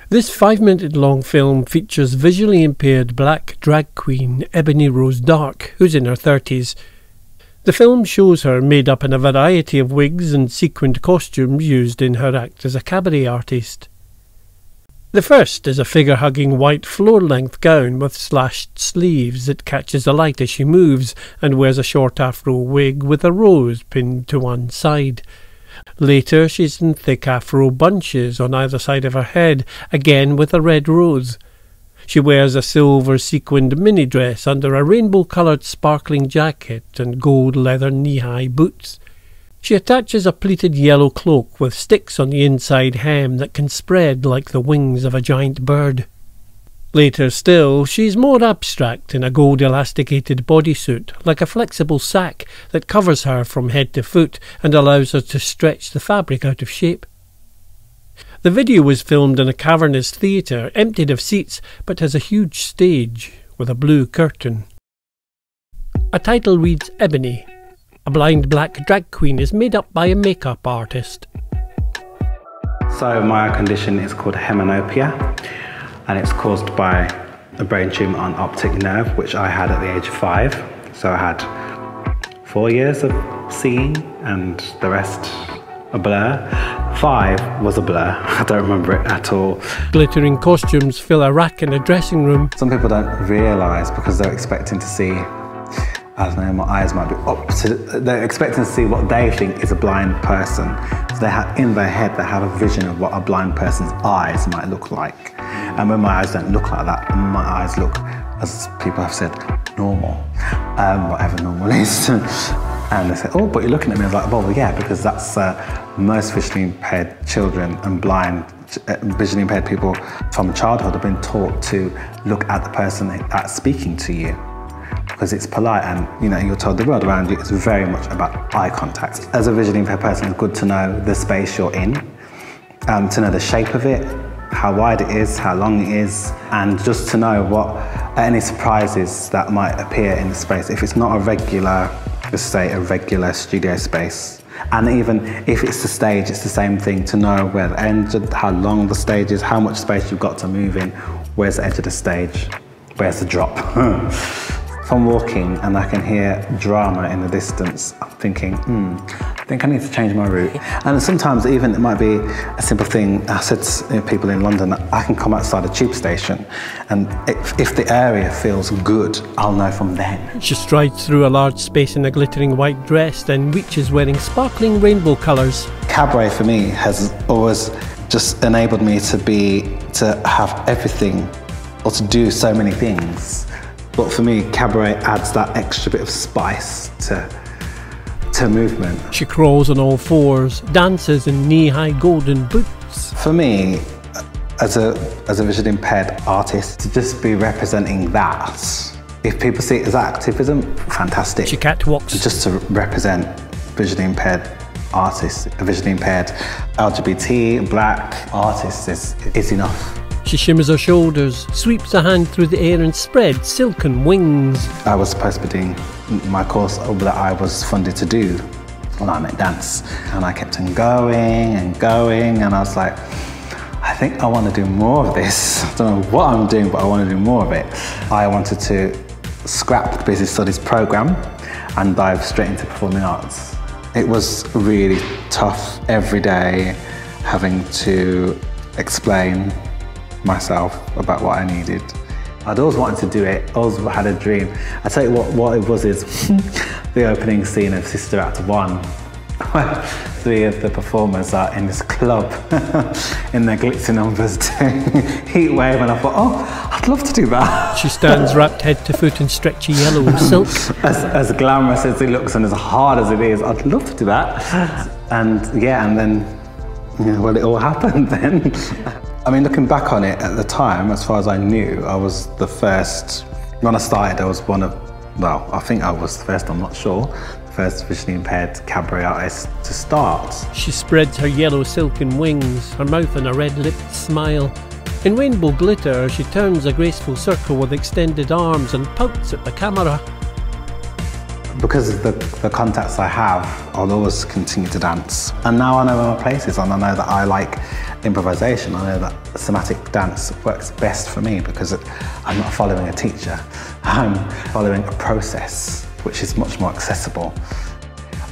This 5-minute long film features visually impaired black drag queen Ebony Rose Dark, who's in her 30s. The film shows her made up in a variety of wigs and sequined costumes used in her act as a cabaret artist. The first is a figure-hugging white floor-length gown with slashed sleeves that catches the light as she moves and wears a short afro wig with a rose pinned to one side. Later she's in thick afro bunches on either side of her head, again with a red rose. She wears a silver sequined mini-dress under a rainbow-coloured sparkling jacket and gold leather knee-high boots. She attaches a pleated yellow cloak with sticks on the inside hem that can spread like the wings of a giant bird. Later still, she's more abstract in a gold elasticated bodysuit, like a flexible sack that covers her from head to foot and allows her to stretch the fabric out of shape. The video was filmed in a cavernous theatre, emptied of seats, but has a huge stage with a blue curtain. A title reads Ebony. A blind black drag queen is made up by a makeup artist. So my condition is called hemianopia, and it's caused by a brain tumour on optic nerve, which I had at the age of 5. So I had 4 years of seeing and the rest a blur. 5 was a blur. I don't remember it at all. Glittering costumes fill a rack in a dressing room. Some people don't realise because they're expecting to see, I don't know, my eyes might be up to, they're expecting to see what they think is a blind person. So they have, in their head, they have a vision of what a blind person's eyes might look like. And when my eyes don't look like that, my eyes look, as people have said, normal, whatever normal is. And they say, oh, but you're looking at me. I was like, well, yeah, because that's most visually impaired children and blind, visually impaired people from childhood have been taught to look at the person that's speaking to you, because it's polite and you're told the world around you is very much about eye contact. As a visually impaired person, it's good to know the space you're in, to know the shape of it, how wide it is, how long it is, and just to know what any surprises that might appear in the space. If it's not a regular, let's say a regular studio space, and even if it's the stage, it's the same thing, to know where the end, how long the stage is, how much space you've got to move in, where's the edge of the stage, where's the drop. If I'm walking and I can hear drama in the distance, I'm thinking, I think I need to change my route. And sometimes even it might be a simple thing. I said to people in London that I can come outside a tube station, and if the area feels good, I'll know from then. She strides through a large space in a glittering white dress, then reaches wearing sparkling rainbow colours. Cabaret for me has always just enabled me to have everything, or to do so many things. But for me, cabaret adds that extra bit of spice to movement. She crawls on all fours, dances in knee-high golden boots. For me, as a visually impaired artist, to just be representing that, if people see it as activism, fantastic. She catwalks. Just to represent visually impaired artists, a visually impaired LGBT, black artist is enough. She shimmers her shoulders, sweeps a hand through the air and spreads silken wings. I was supposed to be doing my course that I was funded to do, and I meant dance. And I kept on going and going, and I was like, I think I want to do more of this. I don't know what I'm doing, but I want to do more of it. I wanted to scrap the business studies program and dive straight into performing arts. It was really tough every day having to explain myself about what I needed. I'd always wanted to do it, always had a dream. I tell you what it was is the opening scene of Sister Act 1, where 3 of the performers are in this club in their glitzy numbers doing Heat Wave, and I thought, oh, I'd love to do that. She stands wrapped head to foot in stretchy yellow silk. As glamorous as it looks and as hard as it is, I'd love to do that. And yeah, and then, well, it all happened then. I mean, looking back on it at the time, as far as I knew, I was the first. When I started, I was one of, well, I think I was the first, I'm not sure, the first visually impaired cabaret artist to start. She spreads her yellow silken wings, her mouth in a red-lipped smile. In rainbow glitter, she turns a graceful circle with extended arms and pouts at the camera. Because of the contacts I have, I'll always continue to dance. And now I know where my place is, and I know that I like improvisation. I know that somatic dance works best for me because I'm not following a teacher. I'm following a process which is much more accessible.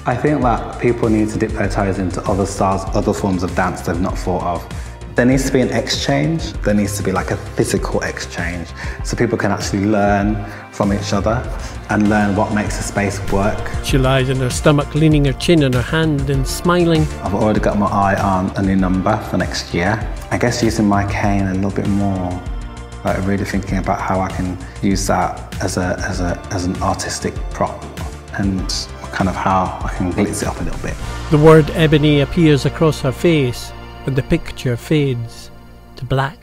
I think that people need to dip their toes into other styles, other forms of dance they've not thought of. There needs to be an exchange. There needs to be like a physical exchange so people can actually learn from each other and learn what makes a space work. She lies on her stomach, leaning her chin on her hand and smiling. I've already got my eye on a new number for next year. I guess using my cane a little bit more, like really thinking about how I can use that as an artistic prop and kind of how I can glitz it up a little bit. The word Ebony appears across her face, and the picture fades to black.